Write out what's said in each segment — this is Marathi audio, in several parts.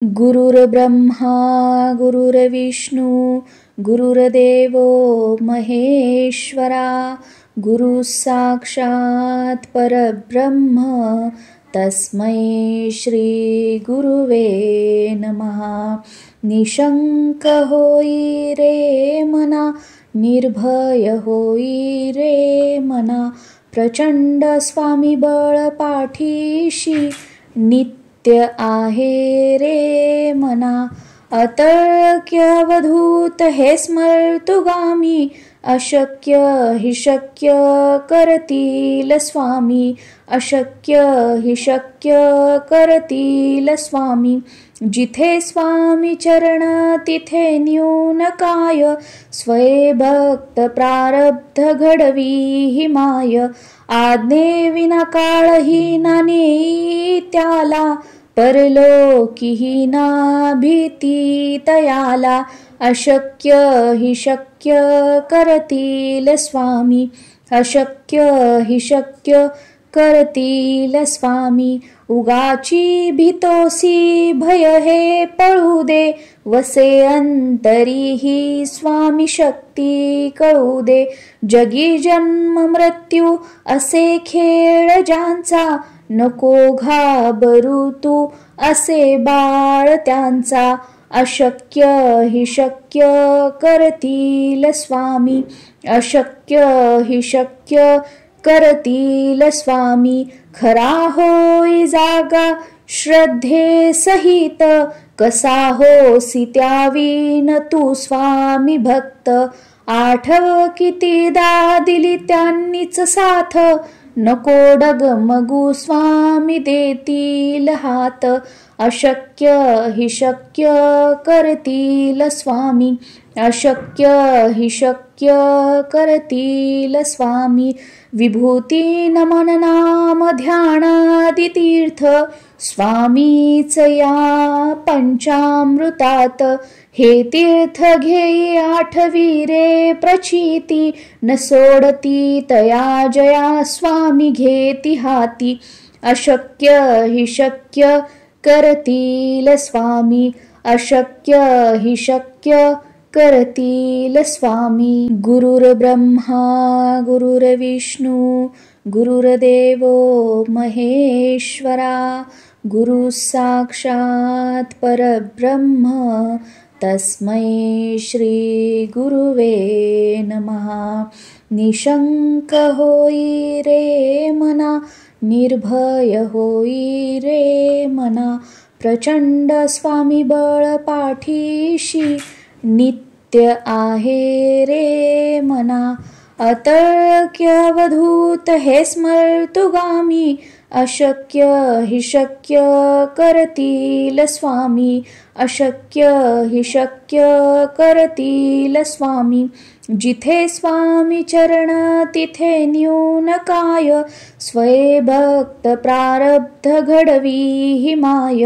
गुरुर्ब्रह्मा गुरुर्विष्णू गुरुर्देवो महेश्वरा गुरु साक्षात परब्रह्म तस्मै श्री गुरुवे नमः। निशंक होई रे मना, निर्भय होई रे मना, प्रचंड स्वामी बळ पाठीशी नित्य आहे रे मना। अतर्क्य अवधूत हे स्मर्तुगामी, अशक्य हि शक्य करतील स्वामी, अशक्य हि शक्य करतील स्वामी। जिथे स्वामी चरण तिथे न्यून काय, स्वये भक्त प्रारब्ध घडवी हि माय। आज्ञे विना काळही ना नेई त्याला, परलोकीही ना भीती तयाला। अशक्य हि शक्य करतील स्वामी, अशक्य हि शक्य करतील स्वामी। उगाची भीतोसी भय हे पळू दे, वसे अंतरी ही स्वामी शक्ती कळू दे। जगी जन्म मृत्यू असे खेळ ज्यांचा, नको घाबरू तू असे बाळ त्यांचा। अशक्य हि शक्य करतील स्वामी, अशक्य हि शक्य करतील स्वामी। खरा होई जागा श्रद्धे सहित, कसा होसी त्यावीन तू स्वामी भक्त। आठव कितीदा दिली त्यांनीच साथ, नको डगमगू स्वामी देतील हात। अशक्य हि शक्य करतील स्वामी, अशक्य हि शक्य करतील स्वामी। विभूती नमन नाम ध्यानादि तीर्थ, स्वामीच या पंचामृतात। हे तीर्थ घेई आठवी रे प्रचिती, न सोडती तया जया स्वामी घेती हाती। अशक्य हि शक्य करतील स्वामी, अशक्य हि शक्य करतील स्वामी। गुरुर्ब्रह्मा गुरुर्विष्णू गुरुर्देवो महेश्वरा, गुरु साक्षात परब्रह्म तस्मै श्री गुरुवे नमः। निशंक होई रे मना, निर्भय होई रे मना, प्रचंड स्वामी बळ पाठीशी नित्य आहे रे मना। अतर्क्य अवधूत हे स्मर्तुगामी, अशक्य हि शक्य करतील स्वामी, अशक्य हि शक्य करतील स्वामी। जिथे स्वामी चरण तिथे न्यून काय, स्वये भक्त प्रारब्ध घडवी हि माय।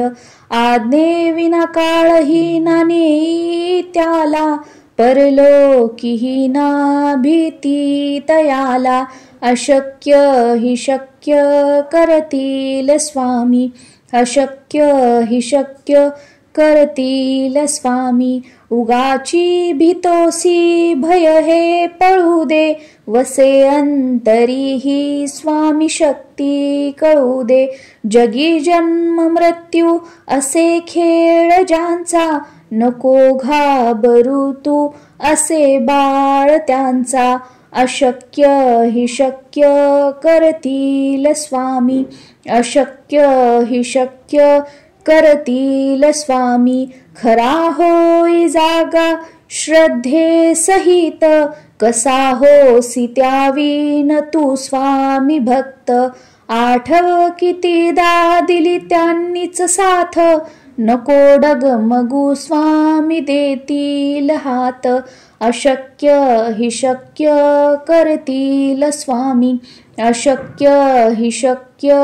आज्ञे विना काळही ना नेई त्याला, परलोकीही ना भीती तयाला। अशक्य हि शक्य करतील स्वामी, अशक्य हि शक्य करतील स्वामी। उगाची भीतोसी भय हे पळू दे, वसे अंतरी ही स्वामी शक्ती कळू दे। जगी जन्म मृत्यू असे खेळ ज्यांचा, नको घाबरू तू असे बाळ त्यांचा। अशक्य हि शक्य करतील स्वामी, अशक्य हि शक्य करतील स्वामी। खरा होई जागा श्रद्धे सहित, कसा होसी त्यावीन तू स्वामी भक्त। आठव कितीदा दिली त्यांनीच साथ, नको डगमगू स्वामी देतील हात। अशक्य हि शक्य करतील स्वामी, अशक्य हि शक्य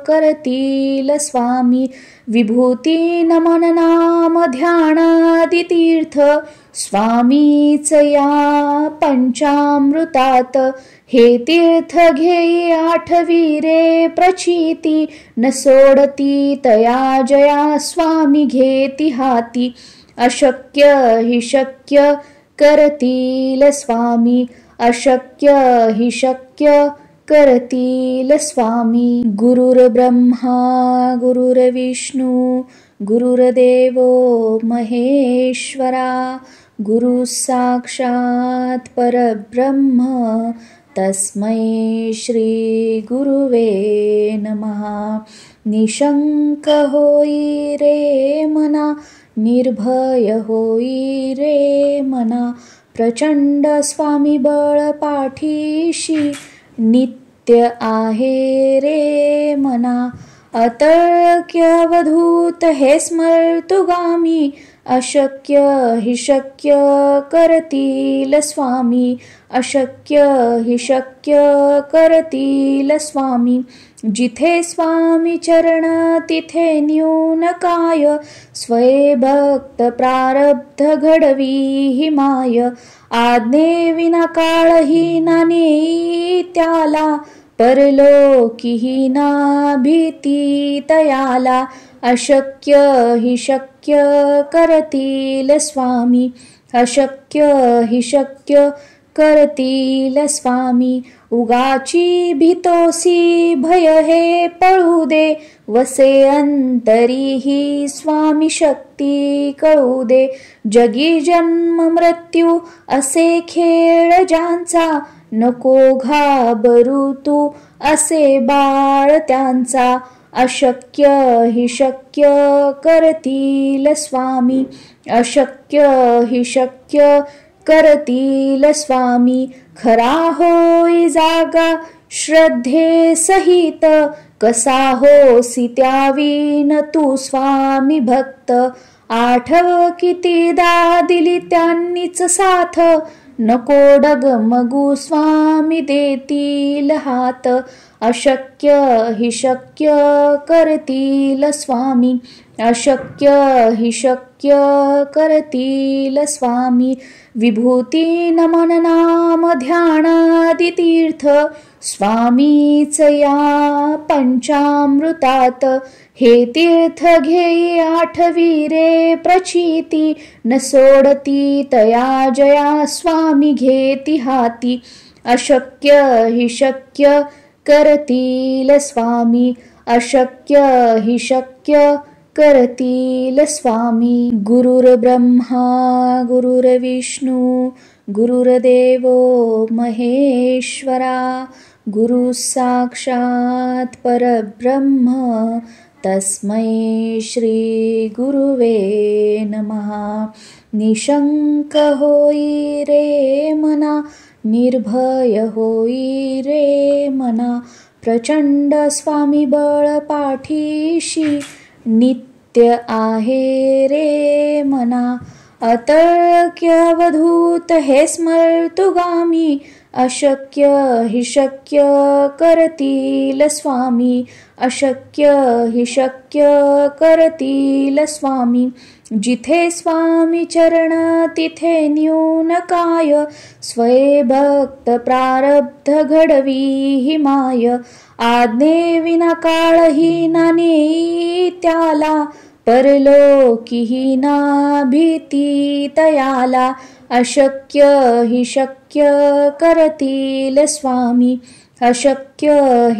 करतील स्वामी। विभूती नमन नाम ध्यानादि तीर्थ, स्वामीच या पंचामृतात। हे तीर्थ घेई आठवी रे प्रचिती, न सोडती तया जया स्वामी घेती हाती. अशक्य हि शक्य करतील स्वामी, अशक्य हि शक्य करतील स्वामी. गुरुर्ब्रह्मा गुरुर्विष्णू गुरुर्देवो महेश्वरा, गुरु साक्षात परब्रह्म तस्मै श्री गुरुवे नमः. निशंक होई रे मना, निर्भय होई रे मना, प्रचंड स्वामी बळ पाठीशी, नित्य आहे रे मना. अतर्क्यवधूत हे स्मर्तुगामी, अशक्य हि शक्य करतील स्वामी, अशक्य हि शक्य करतील स्वामी. जिथे स्वामी चरण तिथे न्यून काय, स्वये भक्त प्रारब्ध घडवी हि माय. आज्ञे विना काळही ना नेई त्याला, परलोकीही ना भीती तयाला. अशक्य हि शक्य करतील स्वामी, अशक्य हि शक्य करतील स्वामी. उगाची भीतोसी भय हे पळू दे, वसे अंतरी ही स्वामी शक्ती कळू दे. जगी जन्म मृत्यू असे खेळ ज्यांचा, नको घाबरू तू असे बाळ त्यांचा. अशक्य हि शक्य करतील स्वामी, अशक्य हि शक्य करतील स्वामी. खरा होई जागा श्रद्धे सहित, कसा होसी त्यावीन तू स्वामी भक्त. आठव कितीदा दिली त्यांनीच साथ, नको डगमगू स्वामी देतील हात. अशक्य हि शक्य करतील स्वामी, अशक्य हि शक्य करतील स्वामी. विभूती नमन नाम ध्यानादि तीर्थ, स्वामीच या पंचामृतात. हे तीर्थ घेई आठवी रे प्रचिती, न सोडती तया जया स्वामी घेती हाती. अशक्य हि शक्य करतील स्वामी, अशक्य हि शक्य करतील स्वामी. गुरुर्ब्रह्मा गुरुर्विष्णू गुरुर्देवो महेश्वरा, गुरु साक्षात परब्रह्म तस्मै श्री गुरुवे नमः. निशंक होई रे मना, निर्भय होई रे मना, प्रचंड स्वामी बळ पाठीशी, नित्य आहे रे मना. अतर्क्यवधूत हे स्मर्तुगामी, अशक्य हि शक्य करतील स्वामी, अशक्य हि शक्य करतील स्वामी. जिथे स्वामी चरण तिथे न्यून काय, स्वये भक्त प्रारब्ध घडवी हि माय. आज्ञे विना काळही ना नेई त्याला, परलोकीही ना भीती तयाला. अशक्य हि शक्य करतील स्वामी, अशक्य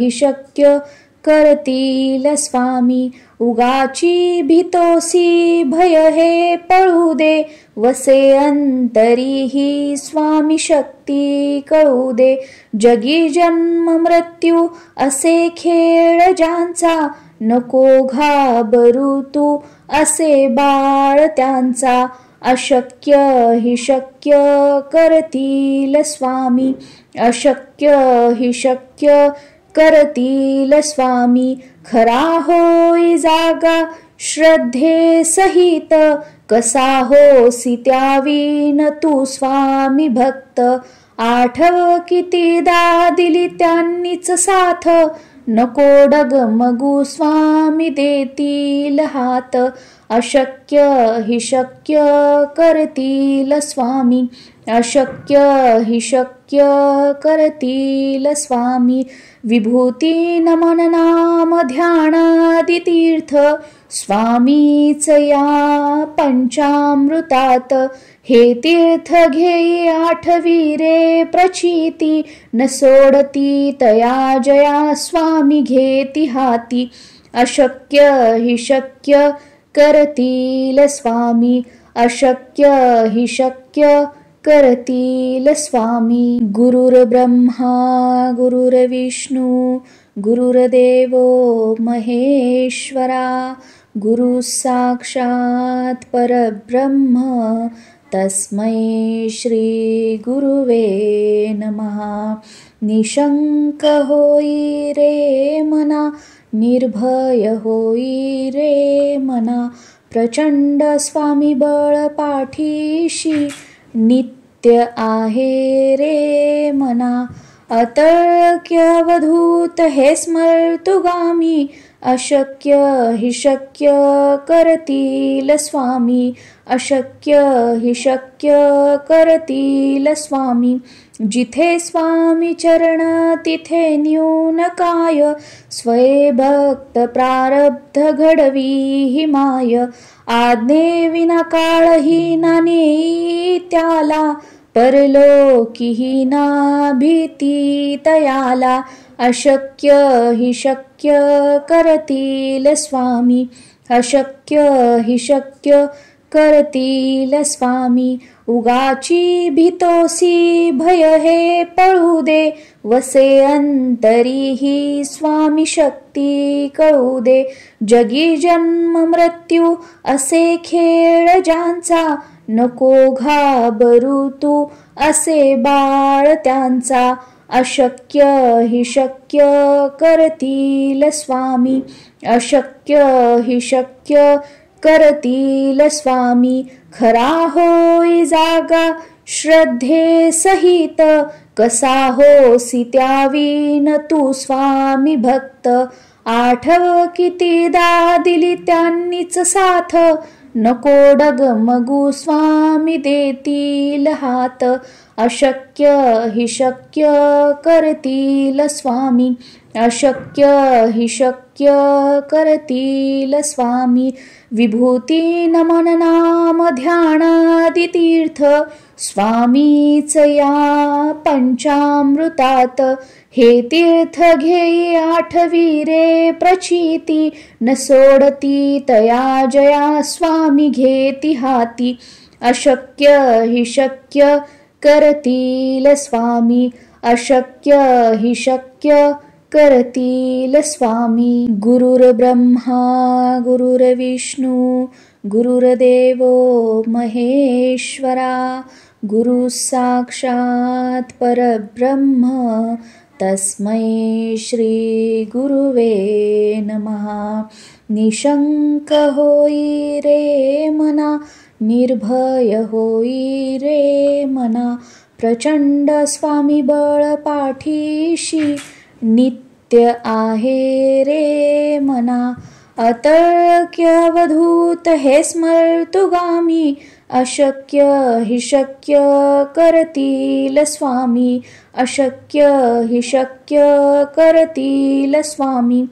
हि शक्य करतील स्वामी. उगाची भीतोसी भय हे पळू दे, वसे अंतरी ही स्वामी शक्ती कळू दे. जगी जन्म मृत्यू असे खेळ ज्यांचा, नको घाबरू तू असे बाळ त्यांचा. अशक्य हि शक्य करतील स्वामी, अशक्य हि शक्य करतील स्वामी. खरा होई जागा श्रद्धे सहित, कसा होसी त्यावीन तू स्वामी भक्त. आठव कितीदा दिली त्यांनीच साथ, नको डगमगू स्वामी देतील हात. अशक्य हि शक्य करतील स्वामी, अशक्य हि शक्य करतील स्वामी. विभूती नमन नाम ध्यानादि तीर्थ स्वामीच या पंचामृतात. हे तीर्थ घेई आठवीरे प्रचिती, न सोडती तया जया स्वामी घेती हाती. अशक्य हि शक्य करतील स्वामी, अशक्य हि शक्य करतील स्वामी. गुरुर्ब्रह्मा गुरुर्विष्णू गुरुर्देवो महेश्वरा, गुरु साक्षात् परब्रह्म तस्मै श्री गुरुवे नमः. निशंक होई रे मना, निर्भय होई रे मना, प्रचंड स्वामी बळ पाठीशी, नित्य आहे रे मना. अतर्क्यवधूत हे स्मर्तुगामी, अशक्य हि शक्य करतील स्वामी, अशक्य हि शक्य करतील स्वामी. जिथे स्वामी चरण तिथे न्यून काय, स्वये भक्त प्रारब्ध घडवी हि माय. आज्ञे विना काळही ना नेई त्याला, परलोकीही ना भीती तयाला. अशक्य हि शक्य करतील स्वामी, अशक्य हि शक्य करतील स्वामी. उगाची भीतोसी भय हे पळू दे, वसे अंतरी ही स्वामी शक्ती कळू दे. जगी जन्म मृत्यू असे खेळ ज्यांचा, नको घाबरू तू असे बाळ त्यांचा. अशक्य हि शक्य करतील स्वामी, अशक्य हि शक्य करतील स्वामी. खरा होई जागा श्रद्धे सहित, कसा होसी त्यावीन तू स्वामी भक्त. आठव कितीदा दिली त्यांनीच साथ, नको डगमगू स्वामी देतील हात. अशक्य हि शक्य करतील स्वामी, अशक्य हि शक्य करतील स्वामी. विभूती नमन नाम ध्यानादि तीर्थ स्वामीच या पंचामृतात. हे तीर्थ घेई आठवीरे प्रचिती, न सोडती तया जया स्वामी घेती हाती. अशक्य हि शक्य करतील स्वामी, अशक्य हि शक्य करतील स्वामी. गुरुर्ब्रह्मा गुरुर्विष्णू गुरुर्देवो महेश्वरा, गुरु साक्षात् परब्रह्म तस्मै श्री गुरुवे नमः. निशंक होई रे मना, निर्भय होई रे मना, प्रचंड स्वामी बळ पाठीशी, नित्य आहे रे मना. अतर्क्यवधूत हे स्मर्तुगामी, अशक्य हि शक्य करतील स्वामी, अशक्य हि शक्य करतील स्वामी.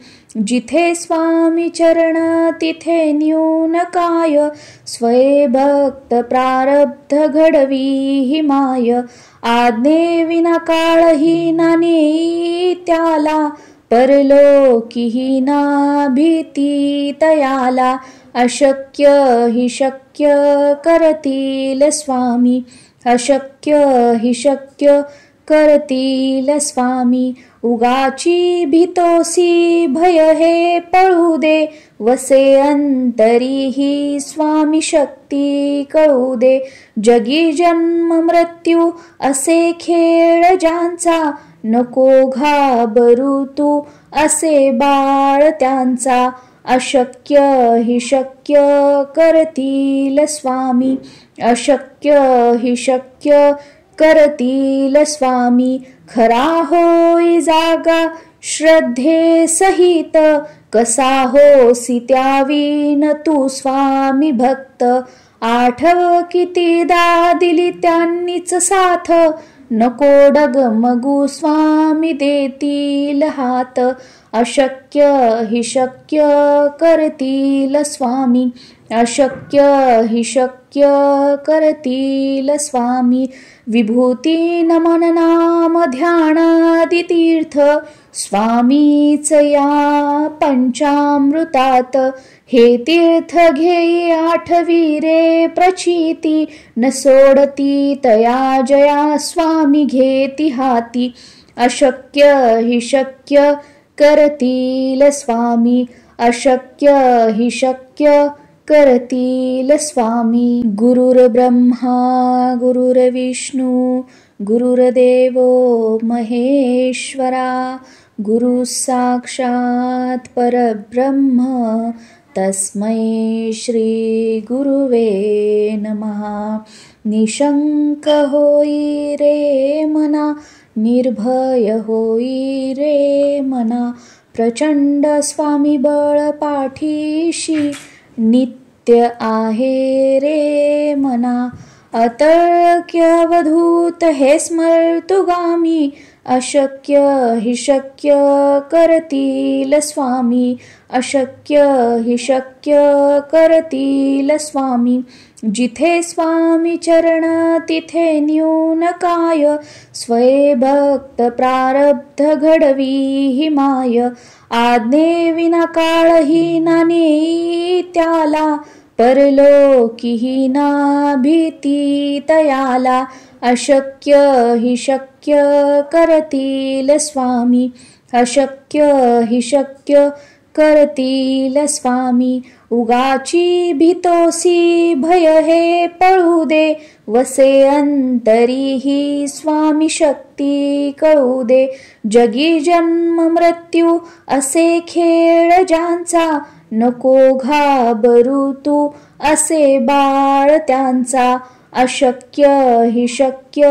जिथे स्वामी चरण तिथे न्यून काय, स्वये भक्त प्रारब्ध घडवी हि माय. आज्ञे विना काळही ना नेई त्याला, परलोकीही ना भीती तयाला. अशक्य हि शक्य करतील स्वामी, अशक्य हि शक्य करतील स्वामी. उगाची भीतोसी भय हे पळू दे, वसे अंतरी ही स्वामी शक्ती कळू दे. जगी जन्म मृत्यू असे खेळ ज्यांचा, नको घाबरू तू असे बाळ त्यांचा. अशक्य हि शक्य करतील स्वामी, अशक्य हि शक्य करतील स्वामी. खरा होई जागा श्रद्धे सहित कसा होसी त्यावीन तू स्वामी भक्त आठव कितीदा दिली त्यांनीच साथ नको डगमगू स्वामी देतील हात अशक्य हि शक्य करतील स्वामी अशक्य हि शक्य करतील स्वामी विभूती नमन नाम ध्यानादि तीर्थ स्वामीच या पंचामृतात हे तीर्थ घेई आठवी रे प्रचिती न सोडती तया जया स्वामी घेती हाती अशक्य हि शक्य करतील स्वामी अशक्य हि शक्य करतील स्वामी गुरुर्ब्रह्मा गुरुर्विष्णू गुरुर्देवो महेश्वरा गुरु साक्षात परब्रह्म तस्मै श्री गुरुवे नमः निशंक होई रे मना निर्भय होई रे मना प्रचंड स्वामी बळ पाठीशी नित्य आहे रे मना अतर्क्यवधूत हे स्मर्तुगामी अशक्य हि शक्य करतील स्वामी अशक्य हि शक्य करतील स्वामी जिथे स्वामी चरण तिथे न्यून काय स्वये भक्त प्रारब्ध घडवी हि माय आज्ञे विना काळही ना नेई त्याला परलोकीही ना भीती तयाला अशक्य हि शक्य करतील स्वामी अशक्य हि शक्य करतील स्वामी उगाची भीतोसी भय हे पळू दे वसे अंतरी ही स्वामी शक्ती कळू दे जगी जन्म मृत्यू असे खेळ ज्यांचा नको घाबरू तू असे बाळ त्यांचा अशक्य हि शक्य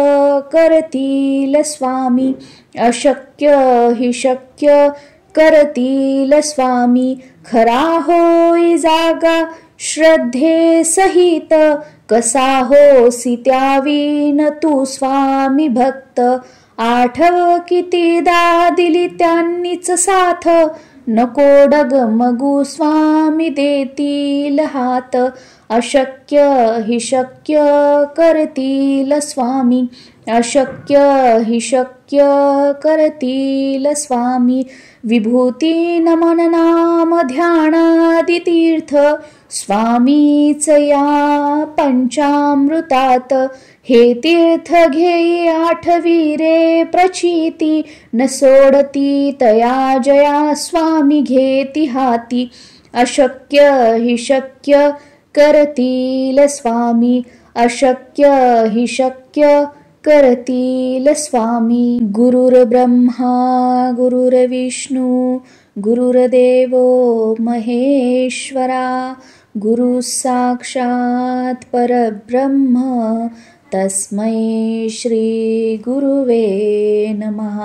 करतील स्वामी अशक्य हि शक्य करतील स्वामी खरा होई जागा श्रद्धे सहित कसा होसी त्यावीन तू स्वामी भक्त आठव कितीदा दिली त्यांनीच साथ नको डगमगू स्वामी देतील हात अशक्य हि शक्य करतील स्वामी अशक्य हि शक्य करतील स्वामी विभूती नमन नाम ध्यानादि तीर्थ स्वामीच या पंचामृतात हे तीर्थ घेई आठवी रे प्रचिती न सोडती तया जया स्वामी घेती हाती अशक्य हि शक्य करतील स्वामी अशक्य हि शक्य करतील स्वामी गुरुर्ब्रह्मा गुरुर्विष्णू गुरुर्देवो महेश्वरा गुरु साक्षात परब्रह्म तस्मै श्री गुरुवे नमः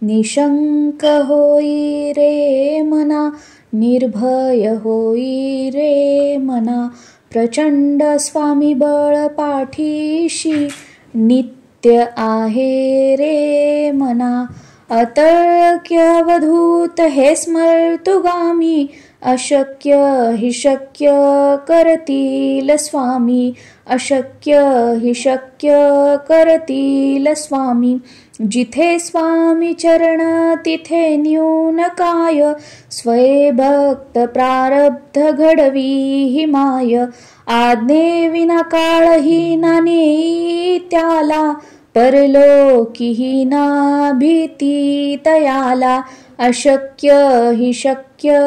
निशंक होई रे मना निर्भय होई रे मना प्रचंड स्वामी बळ पाठीशी नित्य आहे रे मना अतर्क्यवधूत हे स्मर्तुगामी अशक्य हि शक्य करतील स्वामी अशक्य हि शक्य करतील स्वामी जिथे स्वामी चरण तिथे न्यून काय स्वये भक्त प्रारब्ध घडवी हि माय आज्ञे विना काळही ना नेई त्याला परलोकीही ना भीती तयाला अशक्य हि शक्य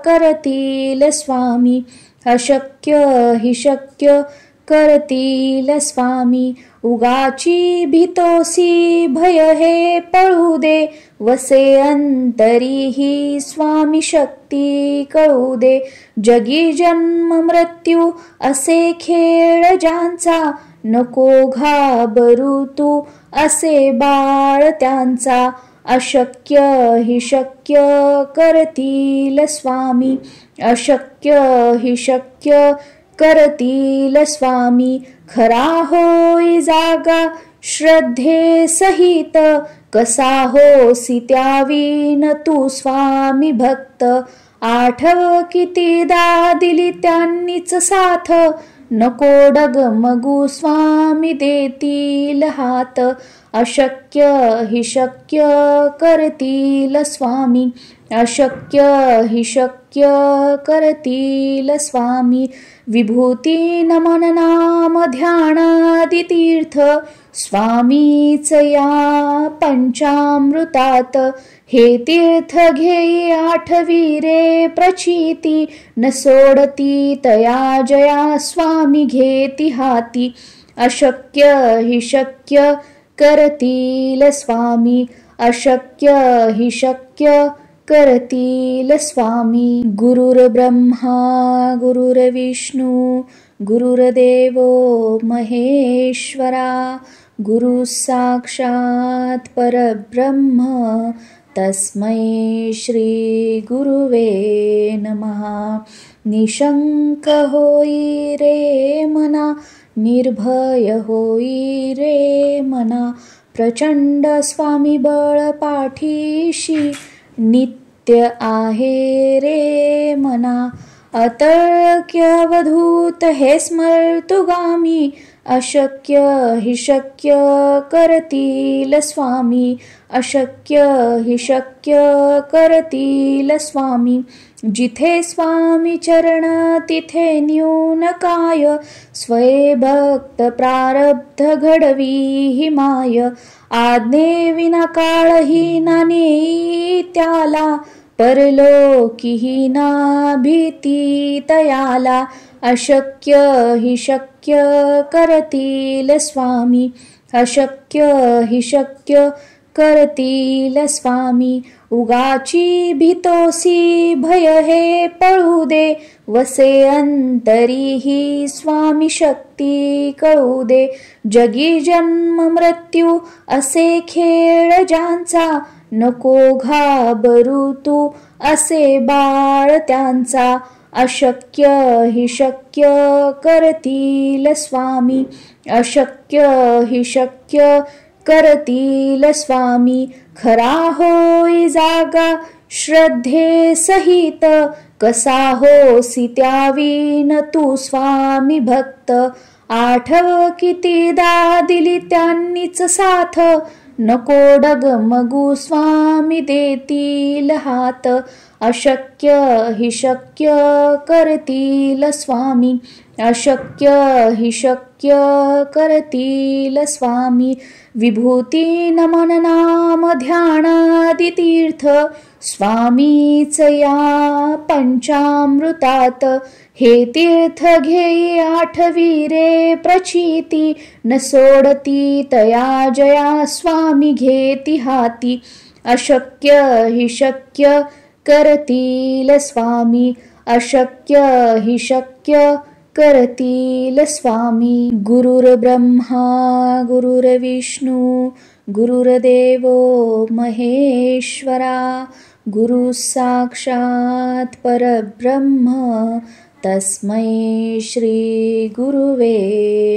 करतील स्वामी अशक्य हि शक्य करतील स्वामी उगाची भीतोसी भय हे पळू दे वसे अंतरी ही स्वामी शक्ती कळू दे जगी जन्म मृत्यू असे खेळ ज्यांचा नको घाबरू तू असे बाळ त्यांचा अशक्य हि शक्य करतील स्वामी, अशक्य हि शक्य करतील स्वामी. खरा होई जागा श्रद्धे सहित, कसा होसी त्यावीन तू स्वामी भक्त. आठव कितीदा दिली त्यांनीच साथ, नको डगमगू स्वामी देतील हात. अशक्य हि शक्य करतील स्वामी, अशक्य हि शक्य करतील स्वामी. विभूती नमन नाम ध्यानादि तीर्थ, स्वामीच या पंचामृतात. हे तीर्थ घेई आठवी रे प्रचिती, न सोडती तया जया स्वामी घेती हाती. अशक्य हि शक्य करतील स्वामी, अशक्य हि शक्य करतील स्वामी. गुरुर्ब्रह्मा गुरुर्विष्णू गुरुर्देवो महेश्वरा, गुरु साक्षात परब्रह्म तस्मै श्री गुरुवे नमः. निशंक होई रे मना, निर्भय होई रे मना. प्रचंड स्वामी बळ पाठीशी, नित्य आहे रे मना. अतर्क्य अवधूत हे स्मर्तुगामी, अशक्य हि शक्य करतील स्वामी, अशक्य हि शक्य करतील स्वामी. जिथे स्वामी चरण तिथे न्यून काय, स्वये भक्त प्रारब्ध घडवी हि माय. आज्ञे विना काळही ना नेई त्याला, परलोकीही ना भीती तयाला. अशक्य हि शक्य करतील स्वामी, अशक्य हि शक्य करतील स्वामी. उगाची भीतोसी भय हे पळू दे, वसे अंतरी ही स्वामी शक्ती कळू दे. जगी जन्म मृत्यू असे खेळ ज्यांचा, नको घाबरू तू असे बाळ त्यांचा. अशक्य हि शक्य करतील स्वामी, अशक्य हि शक्य करतील स्वामी. खरा होई जागा श्रद्धे सहित, कसा होसी त्यावीन तू स्वामी भक्त. आठव कितीदा दिली त्यांनीच साथ, नको डगमगू स्वामी देतील हात. अशक्य हि शक्य करतील स्वामी, अशक्य हि शक्य करतील स्वामी. विभूती नमन नाम ध्यानादि तीर्थ, स्वामीच या पंचामृतात. हे तीर्थ घेई आठवी रे प्रचिती, न सोडती तया जया स्वामी घेती हाती. अशक्य हि शक्य करतील स्वामी, अशक्य हि शक्य करतील स्वामी. गुरुर्ब्रह्मा गुरुर्विष्णू गुरुर्देवो महेश्वरा, गुरु साक्षात परब्रह्म तस्मै श्री गुरुवे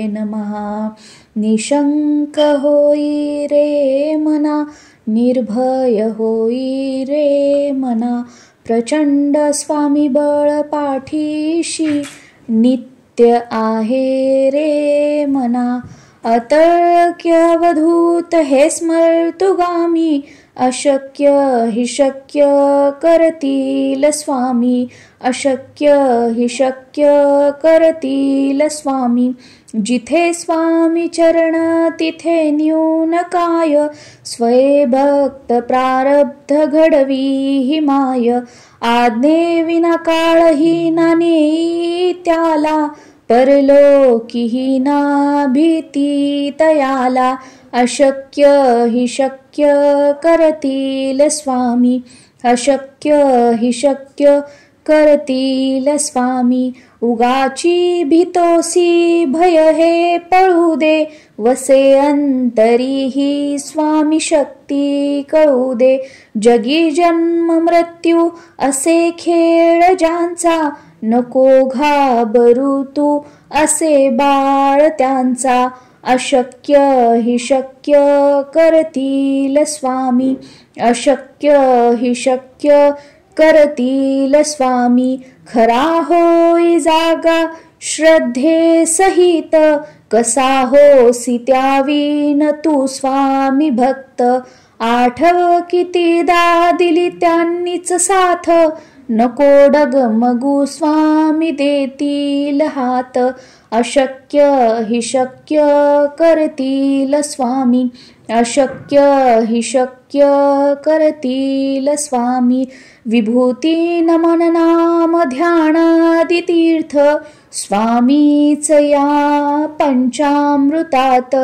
नमः. निशंक होई रे मना, निर्भय होई रे मना. प्रचंड स्वामी बळ पाठीशी, नित्य आहे रे मना. अतर्क्य अवधूत हे स्मर्तुगामी, अशक्य हि शक्य करतील स्वामी, अशक्य हि शक्य करतील स्वामी. जिथे स्वामी चरण तिथे न्यून काय, स्वये भक्त प्रारब्ध घडवी हि माय. आज्ञे विना काळही ना नेई त्याला, परलोकीही ना भीती तयाला. अशक्य हि शक्य करतील स्वामी, अशक्य हि शक्य करतील स्वामी. उगाची भीतोसी भय हे पळू दे, वसे अंतरी ही स्वामी शक्ती कळू दे. जगी जन्म मृत्यू असे खेळ ज्यांचा, नको घाबरू तू असे बाळ त्यांचा. अशक्य हि शक्य करतील स्वामी, अशक्य हि शक्य करतील स्वामी. खरा होई जागा श्रद्धे सहित, कसा होसी त्यावीन तू स्वामी भक्त. आठव कितीदा दिली त्यांनीच साथ, नको डगमगू स्वामी देतील हात. अशक्य हि शक्य करतील स्वामी, अशक्य हि शक्य करतील स्वामी. विभूती नमन नाम ध्यानादि तीर्थ, स्वामीच या पंचामृतात.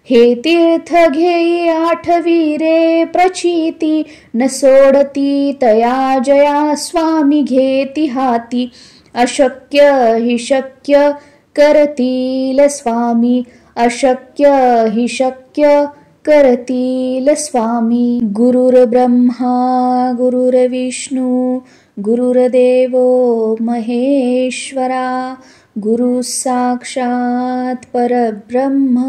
हे तीर्थ घेई आठवी रे प्रचिती, न सोडती तया जया स्वामी घेती हाती. अशक्य हि शक्य करतील स्वामी, अशक्य हि शक्य करतील स्वामी. गुरुर्ब्रह्मा गुरुर्विष्णू गुरुर्देवो महेश्वरा, गुरु साक्षात परब्रह्म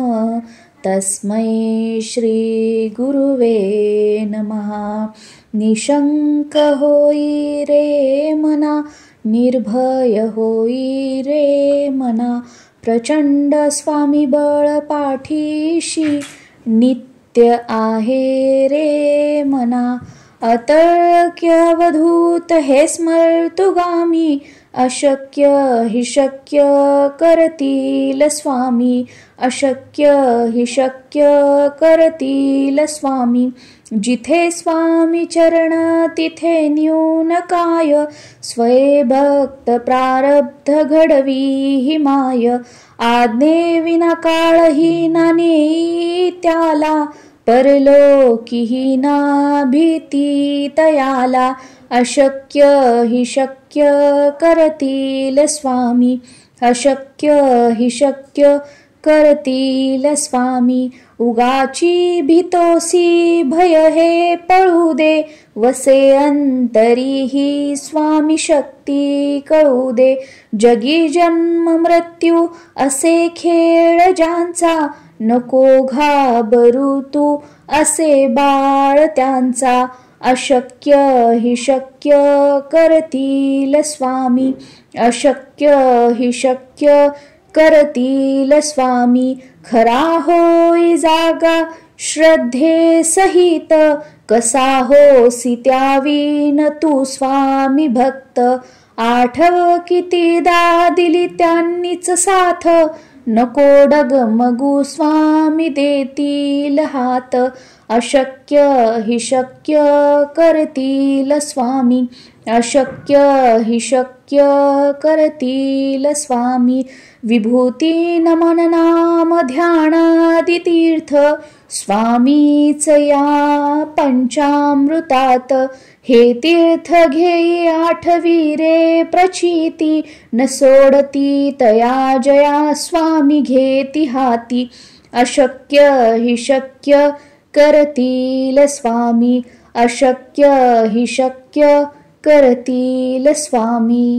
तस्मै श्री गुरुवे नमः. निशंक होई रे मना, निर्भय होई रे मना. प्रचंड स्वामी बळ पाठीशी, नित्य आहे रे मना. अतर्क्यवधूत हे स्मर्तुगामी, अशक्य हि शक्य करतील स्वामी, अशक्य हि शक्य करतील स्वामी. जिथे स्वामी चरण तिथे न्यून काय, स्वये भक्त प्रारब्ध घडवी हि माय. आज्ञे विना काळही ना नेई त्याला, परलोकीही ना भीती तयाला. अशक्य हि शक्य करतील स्वामी, अशक्य हि शक्य करतील स्वामी. उगाची भीतोसी भय हे पळू दे, वसे अंतरी ही स्वामी शक्ती कळू दे. जगी जन्म मृत्यू असे खेळ ज्यांचा, नको घाबरू तू असे बाळ त्यांचा. अशक्य हि शक्य करतील स्वामी, अशक्य हि शक्य करतील स्वामी. खरा होई जागा श्रद्धे सहित, कसा होसी त्यावीन तू स्वामी भक्त. आठव कितीदा दिली त्यांनीच साथ, नको डगमगू स्वामी देतील हात. अशक्य हि शक्य करतील स्वामी, अशक्य हि शक्य करतील स्वामी. विभूती नमन नाम ध्यानादि तीर्थ, स्वामीच या पंचामृतात. हे तीर्थ घेई आठवी रे प्रचिती, न सोडती तया जया स्वामी घेती हाती. अशक्य हि शक्य करतील स्वामी, अशक्य हि शक्य करतील स्वामी.